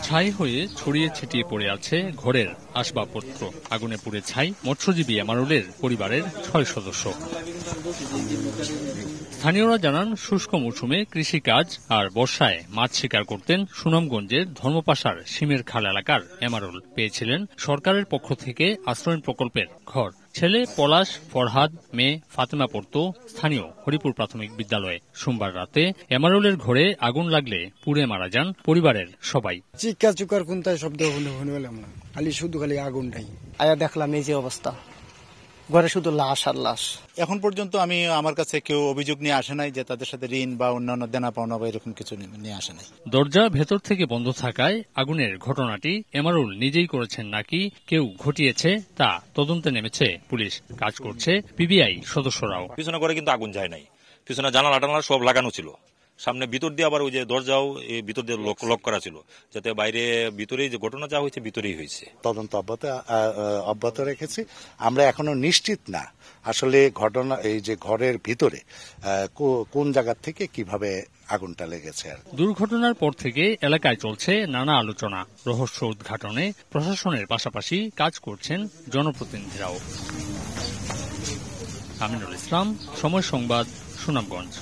ছাই হয়ে ছড়িয়ে ছিটিয়ে পড়ে আছে ঘরের আসবাবপত্র। আগুনে পুড়ে ছাই মৎস্যজীবী এমারুলের পরিবারের ৬ সদস্য। স্থানীয়রা জানান, শুষ্ক মৌসুমে কৃষিকাজ আর বর্ষায় মাছ শিকার করতেন সুনামগঞ্জের ধর্মপাশার শিমের খাল এলাকার এমারুল। পেয়েছিলেন সরকারের পক্ষ থেকে আশ্রয় প্রকল্পের ঘর। ছেলে পলাশ, ফরহাদ, মেয়ে ফাতেমা পড়ত স্থানীয় হরিপুর প্রাথমিক বিদ্যালয়ে। সোমবার রাতে এমারুলের ঘরে আগুন লাগলে পুড়ে মারা যান পরিবারের সবাই। চিৎকার চুকার কোনটাই শব্দ শুনলাম না, খালি আগুনটাই। আয়া দেখলাম এই যে অবস্থা, ঘরে শুধু লাশ আর লাশ। এখন পর্যন্ত আমার কাছে কেউ অভিযোগ নিয়ে আসে নাই যে তাদের সাথে ঋণ বা অন্যান্য দেনা পাওনা বা এরকম কিছু নিয়ে আসে নাই। দরজা ভেতর থেকে বন্ধ থাকায় আগুনের ঘটনাটি এমারুল নিজেই করেছেন নাকি কেউ ঘটিয়েছে তা তদন্তে নেমেছে পুলিশ। কাজ করছে পিবিআই সদস্যরাও। পিছনে করে কিন্তু আগুন যায় নাই, পিছনে জানালা টানালা সব লাগানো ছিল। সামনে ভিতর দিয়ে আবার ওই যে দরজাও ভিতর দিয়ে লক করা ছিল, যাতে বাইরে ভিতরেই যে ঘটনা যা হয়েছে ভিতরেই হয়েছে। তদন্ত অব্যাহত রেখেছি। আমরা এখনো নিশ্চিত না আসলে ঘটনা এই যে ঘরের ভিতরে কোন জায়গা থেকে কিভাবে আগুনটা লেগেছে। দুর্ঘটনার পর থেকে এলাকায় চলছে নানা আলোচনা। রহস্য উদ্ঘাটনে প্রশাসনের পাশাপাশি কাজ করছেন জনপ্রতিনিধিরাও। আমিনুল ইসলাম, সময় সংবাদ, সুনামগঞ্জ।